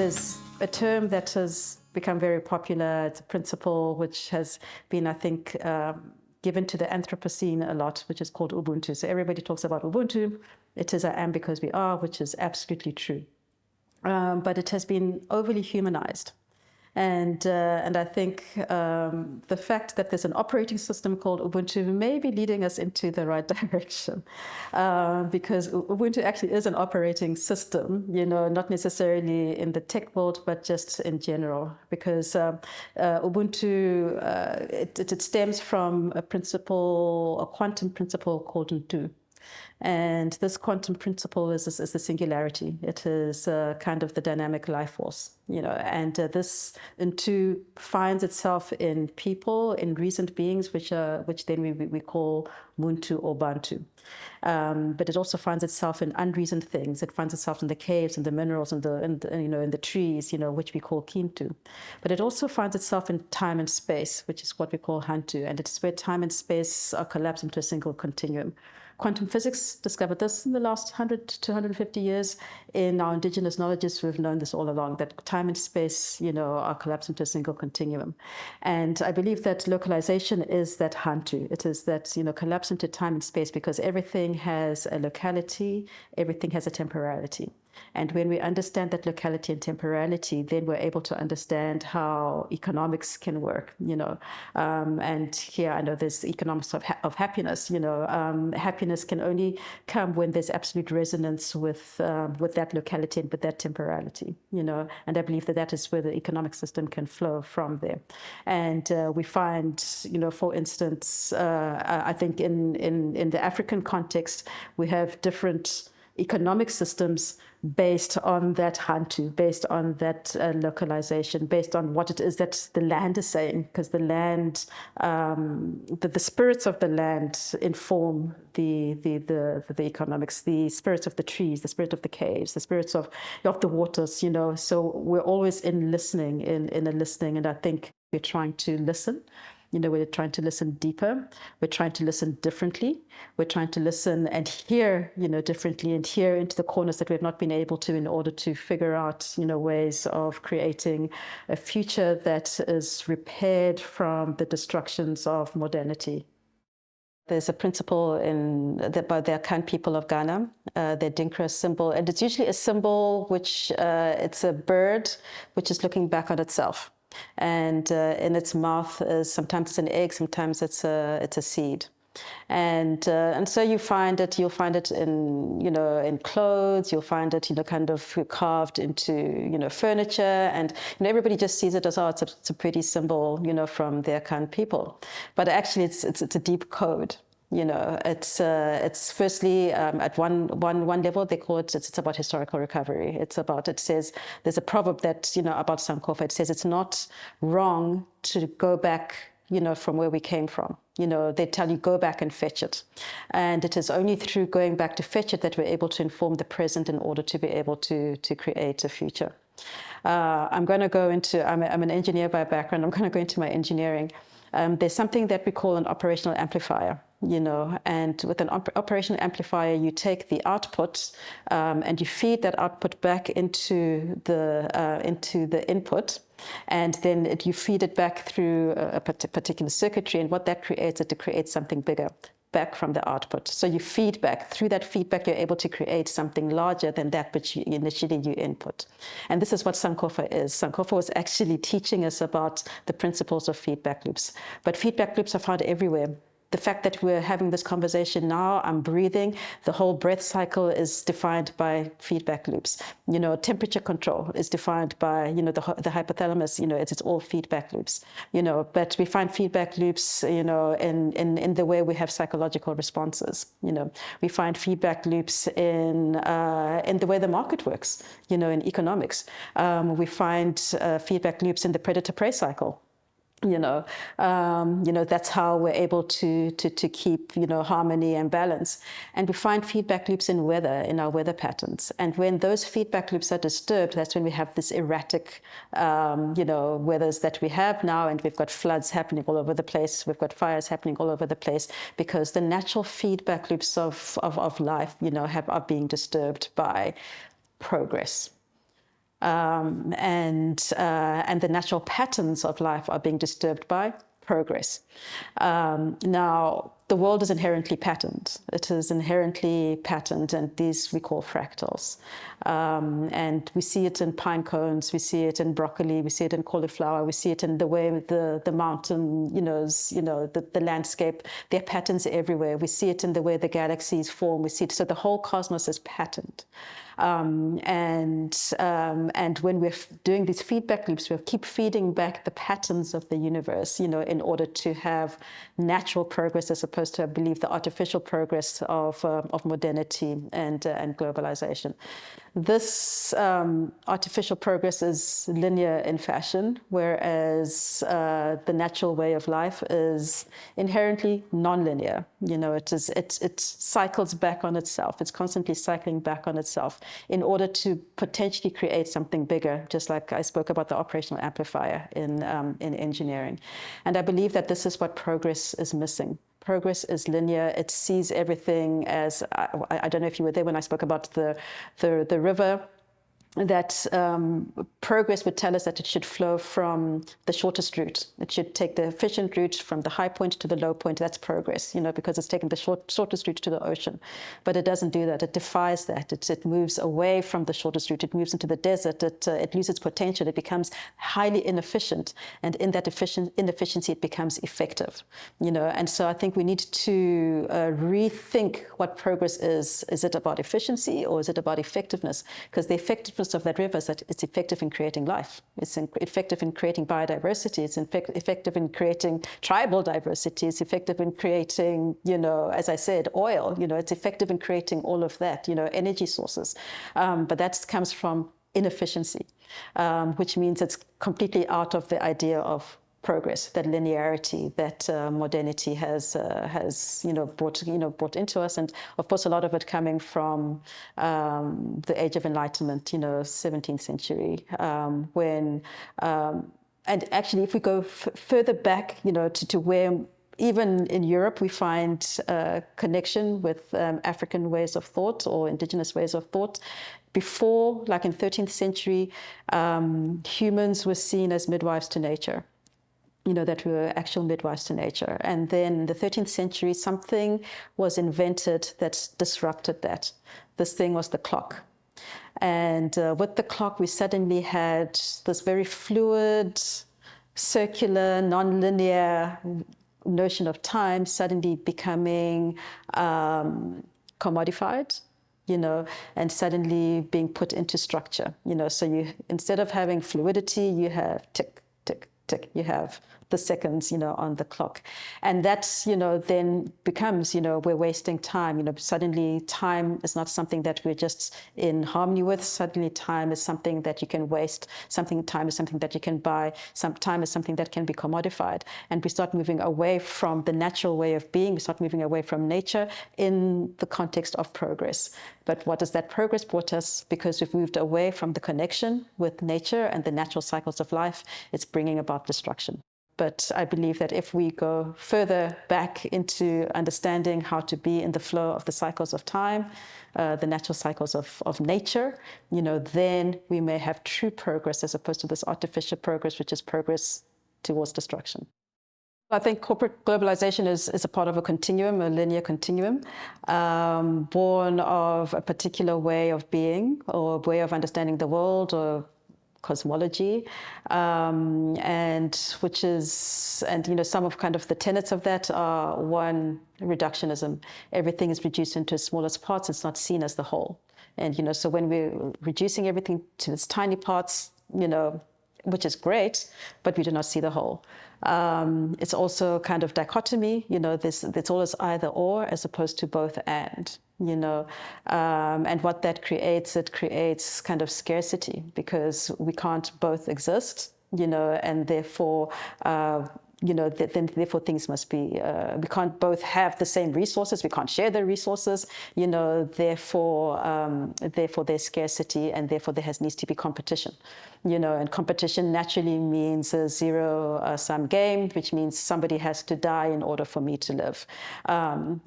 There's a term that has become very popular. It's a principle which has been, I think, given to the Anthropocene a lot, which is called Ubuntu. So everybody talks about Ubuntu. It is I am because we are, which is absolutely true. But it has been overly humanized. And I think the fact that there's an operating system called Ubuntu may be leading us into the right direction, because Ubuntu actually is an operating system, not necessarily in the tech world, but just in general. Because Ubuntu, it stems from a principle, a quantum principle called Ubuntu. And this quantum principle is the singularity. It is kind of the dynamic life force, and this Ubuntu finds itself in people, in reasoned beings, which then we call Muntu or Bantu. But it also finds itself in unreasoned things. It finds itself in the caves and the minerals and in the trees, which we call Kintu. But it also finds itself in time and space, which is what we call Hantu. And it's where time and space are collapsed into a single continuum. Quantum physics discovered this in the last 100 to 150 years. In our indigenous knowledges, we've known this all along, that time and space, are collapsed into a single continuum. And I believe that localization is that Hantu. It is that, collapse into time and space, because everything has a locality, everything has a temporality. And when we understand that locality and temporality, then we're able to understand how economics can work, and here I know there's economics of happiness, happiness can only come when there's absolute resonance with that locality and with that temporality, and I believe that is where the economic system can flow from there. And we find, for instance, I think in the African context, we have different economic systems based on that Hantu, based on that localization, based on what it is that the land is saying, because the land, the spirits of the land inform the economics, the spirits of the trees, the spirit of the caves, the spirits of the waters, so we're always in listening, in a listening, and I think we're trying to listen. We're trying to listen deeper. We're trying to listen differently. We're trying to listen and hear, differently, and hear into the corners that we've not been able to, in order to figure out, ways of creating a future that is repaired from the destructions of modernity. There's a principle by the Akan people of Ghana, the Dinkra symbol, and it's usually a symbol which it's a bird which is looking back on itself. And in its mouth is sometimes it's an egg, sometimes it's a seed, and so you'll find it in in clothes. You'll find it kind of carved into furniture, and everybody just sees it as, oh, it's a pretty symbol from the Akan people, but actually it's a deep code. It's firstly at one level they call it's about historical recovery. It says there's a proverb that about Sankofa. It says it's not wrong to go back from where we came from. They tell you go back and fetch it, and it is only through going back to fetch it that we're able to inform the present in order to be able to create a future. I'm going to go into. I'm an engineer by background. I'm going to go into my engineering. There's something that we call an operational amplifier. And with an operational amplifier, you take the output and you feed that output back into the input, and then you feed it back through a particular circuitry, and what that creates, it creates something bigger back from the output. So you feedback. Through that feedback, you're able to create something larger than that which initially you input. And this is what Sankofa is. Sankofa was actually teaching us about the principles of feedback loops. But feedback loops are found everywhere. The fact that we're having this conversation now, I'm breathing, the whole breath cycle is defined by feedback loops. Temperature control is defined by, the hypothalamus, it's all feedback loops. But we find feedback loops, in the way we have psychological responses. We find feedback loops in the way the market works, in economics. We find feedback loops in the predator-prey cycle. That's how we're able to keep, harmony and balance. And we find feedback loops in weather, in our weather patterns. And when those feedback loops are disturbed, that's when we have this erratic, weathers that we have now. And we've got floods happening all over the place. We've got fires happening all over the place, because the natural feedback loops of life, are being disturbed by progress. and the natural patterns of life are being disturbed by progress. Now, the world is inherently patterned. It is inherently patterned, and these we call fractals. And we see it in pine cones, we see it in broccoli, we see it in cauliflower, we see it in the way the mountain, the landscape. There are patterns everywhere. We see it in the way the galaxies form. We see it. So the whole cosmos is patterned. And when we're doing these feedback loops, we keep feeding back the patterns of the universe, in order to have natural progress as opposed to, I believe, the artificial progress of modernity and globalization. This artificial progress is linear in fashion, whereas the natural way of life is inherently non-linear. It cycles back on itself. It's constantly cycling back on itself in order to potentially create something bigger, just like I spoke about the operational amplifier in engineering. And I believe that this is what progress is missing. Progress is linear. It sees everything as, I don't know if you were there when I spoke about the river, that progress would tell us that it should flow from the shortest route. It should take the efficient route from the high point to the low point. That's progress, because it's taking the shortest route to the ocean. But it doesn't do that. It defies that. It moves away from the shortest route. It moves into the desert. It loses its potential. It becomes highly inefficient. And in that inefficiency, it becomes effective. And so I think we need to rethink what progress is. Is it about efficiency or is it about effectiveness? Because the effectiveness of that river is that it's effective in creating life. It's effective in creating biodiversity. It's effective in creating tribal diversity. It's effective in creating, as I said, oil. It's effective in creating all of that, energy sources. But that comes from inefficiency, which means it's completely out of the idea of progress, that linearity that modernity has brought into us, and of course a lot of it coming from the Age of Enlightenment, 17th century, when and actually if we go further back, to where even in Europe we find a connection with African ways of thought or indigenous ways of thought. Before, like in 13th century, humans were seen as midwives to nature. That we were actual midwives to nature. And then in the 13th century, something was invented that disrupted that. This thing was the clock. And with the clock, we suddenly had this very fluid, circular, non-linear notion of time suddenly becoming commodified, and suddenly being put into structure. So instead of having fluidity, you have tick, tick, tick. You have the seconds, on the clock. And that's, then becomes, we're wasting time. Suddenly time is not something that we're just in harmony with. Suddenly time is something that you can waste. Time is something that you can buy. Time is something that can be commodified. And we start moving away from the natural way of being. We start moving away from nature in the context of progress. But what has that progress brought us? Because we've moved away from the connection with nature and the natural cycles of life, it's bringing about destruction. But I believe that if we go further back into understanding how to be in the flow of the cycles of time, the natural cycles of nature, then we may have true progress as opposed to this artificial progress, which is progress towards destruction. I think corporate globalization is a part of a continuum, a linear continuum, born of a particular way of being or way of understanding the world or cosmology, and some of kind of the tenets of that are, one, reductionism. Everything is reduced into its smallest parts. It's not seen as the whole. And so when we're reducing everything to its tiny parts, which is great, but we do not see the whole. It's also kind of dichotomy. It's always either or as opposed to both and. And what that creates, it creates kind of scarcity because we can't both exist, and therefore then therefore things must be, we can't both have the same resources, we can't share the resources, therefore there's scarcity, and therefore needs to be competition, and competition naturally means a zero-sum game, which means somebody has to die in order for me to live. And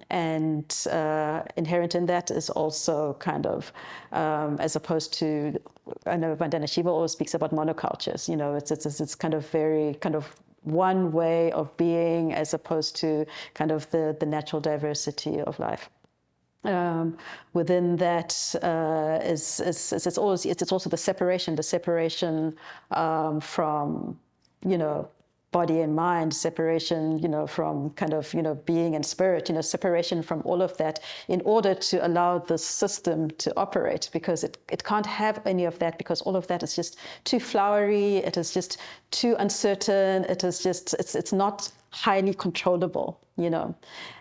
inherent in that is also kind of, as opposed to, I know Vandana Shiva always speaks about monocultures, it's kind of very kind of one way of being as opposed to kind of the natural diversity of life. Within that it's also the separation from body and mind, separation from kind of being and spirit, separation from all of that in order to allow the system to operate, because it can't have any of that, because all of that is just too flowery, it is just too uncertain, it's not highly controllable,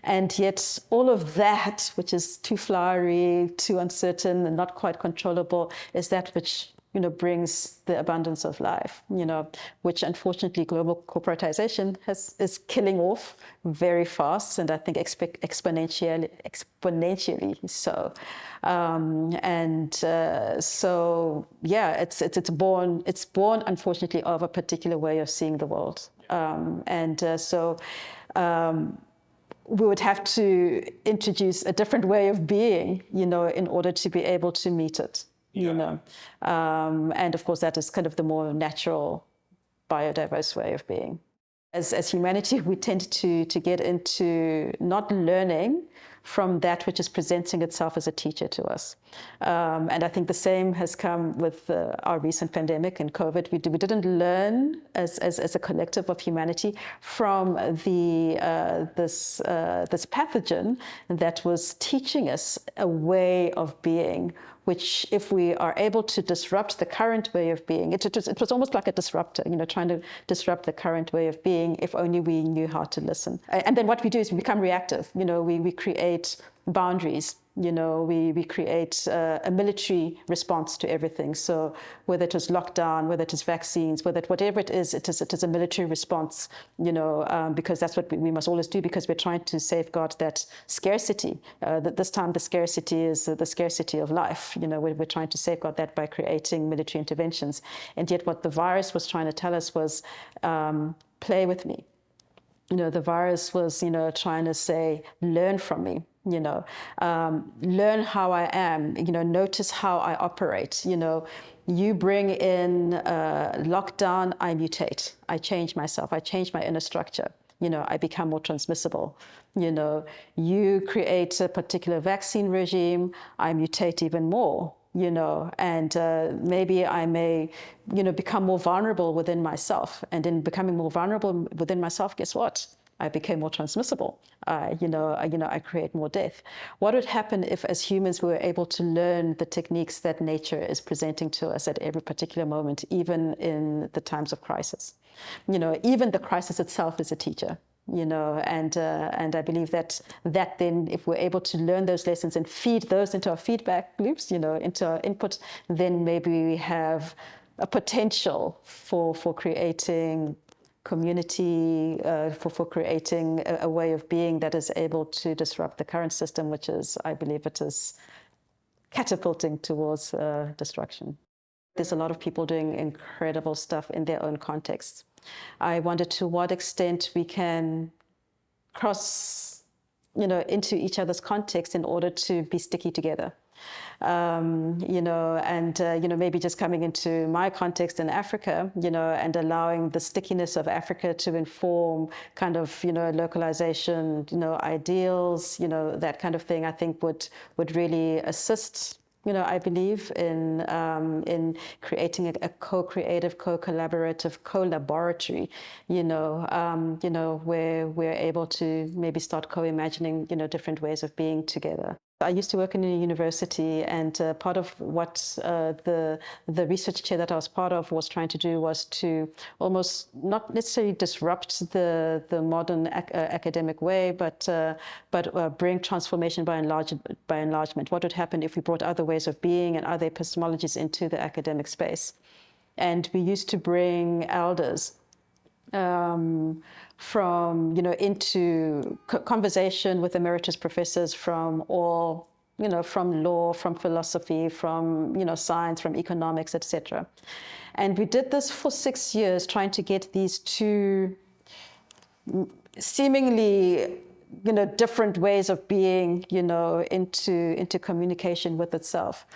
and yet all of that which is too flowery, too uncertain, and not quite controllable is that which brings the abundance of life, which unfortunately global corporatization is killing off very fast, and I think exponentially so. So yeah, it's born unfortunately of a particular way of seeing the world, we would have to introduce a different way of being, in order to be able to meet it. And of course that is kind of the more natural biodiverse way of being. As humanity, we tend to get into not learning from that which is presenting itself as a teacher to us. And I think the same has come with our recent pandemic and COVID. We didn't learn as a collective of humanity from this pathogen that was teaching us a way of being, which if we are able to disrupt the current way of being, it was almost like a disruptor, trying to disrupt the current way of being, if only we knew how to listen. And then what we do is we become reactive. We create boundaries. We create a military response to everything. So whether it is lockdown, whether it is vaccines, whatever it is a military response, because that's what we must always do, because we're trying to safeguard that scarcity. This time the scarcity is the scarcity of life. We're trying to safeguard that by creating military interventions. And yet what the virus was trying to tell us was, play with me. The virus was, trying to say, learn from me. Learn how I am, notice how I operate. You bring in lockdown, I mutate, I change myself, I change my inner structure. I become more transmissible. You create a particular vaccine regime, I mutate even more. And maybe I may, become more vulnerable within myself. And in becoming more vulnerable within myself, guess what? I became more transmissible. I create more death. What would happen if, as humans, we were able to learn the techniques that nature is presenting to us at every particular moment, even in the times of crisis? Even the crisis itself is a teacher. And I believe that then, if we're able to learn those lessons and feed those into our feedback loops, into our input, then maybe we have a potential for creating community, for creating a way of being that is able to disrupt the current system, which is, I believe it is catapulting towards destruction. There's a lot of people doing incredible stuff in their own contexts. I wonder to what extent we can cross, into each other's context in order to be sticky together. Maybe just coming into my context in Africa, and allowing the stickiness of Africa to inform kind of, localization, ideals, that kind of thing, I think would really assist, I believe in creating a co-creative, co-collaborative, co-laboratory, where we're able to maybe start co-imagining, different ways of being together. I used to work in a university, and part of what the research chair that I was part of was trying to do was to almost not necessarily disrupt the modern academic way, but bring transformation by enlargement. What would happen if we brought other ways of being and other epistemologies into the academic space? And we used to bring elders from, into conversation with emeritus professors from all, from law, from philosophy, from, science, from economics, etc. And we did this for 6 years, trying to get these two seemingly, different ways of being, into communication with itself.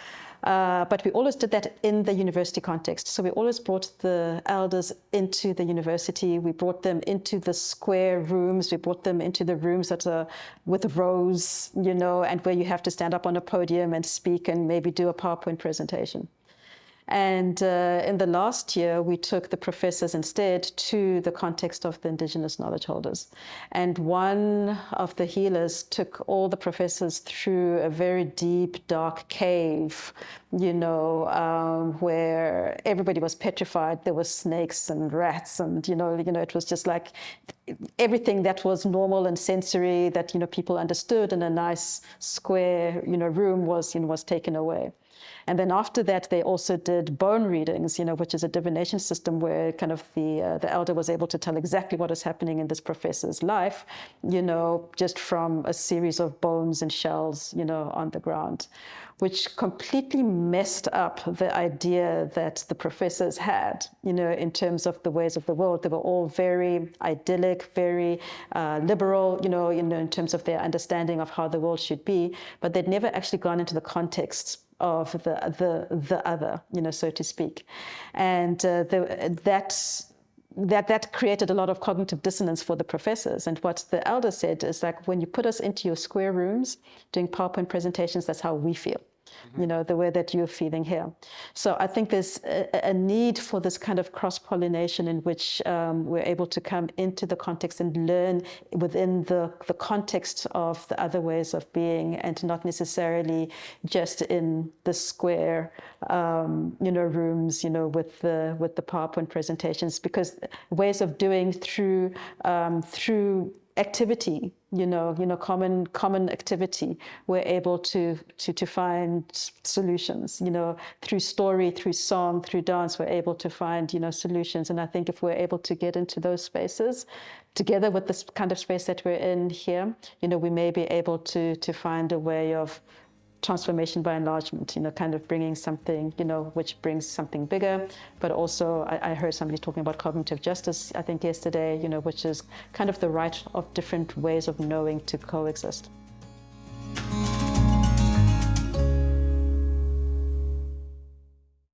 But we always did that in the university context. So we always brought the elders into the university. We brought them into the square rooms. We brought them into the rooms that are with rows, and where you have to stand up on a podium and speak and maybe do a PowerPoint presentation. And in the last year, we took the professors instead to the context of the indigenous knowledge holders. And one of the healers took all the professors through a very deep, dark cave, where everybody was petrified. There were snakes and rats, and it was just like everything that was normal and sensory that people understood in a nice square room was taken away. And then after that, they also did bone readings, which is a divination system where kind of the elder was able to tell exactly what is happening in this professor's life, just from a series of bones and shells, on the ground, which completely messed up the idea that the professors had, in terms of the ways of the world. They were all very idyllic, very liberal, in terms of their understanding of how the world should be, but they'd never actually gone into the context of the other, so to speak. And that created a lot of cognitive dissonance for the professors. And what the elder said is like, when you put us into your square rooms doing PowerPoint presentations, that's how we feel. The way that you're feeling here. So I think there's a need for this kind of cross-pollination in which we're able to come into the context and learn within the context of the other ways of being, and not just in the square, rooms, with the PowerPoint presentations, because ways of doing through activity, common activity, we're able to find solutions, through story, through song, through dance, we're able to find, solutions. And I think if we're able to get into those spaces, together with this kind of space that we're in here, we may be able to find a way of transformation by enlargement, kind of bringing something, which brings something bigger. But also, I heard somebody talking about cognitive justice, I think yesterday, which is kind of the right of different ways of knowing to coexist.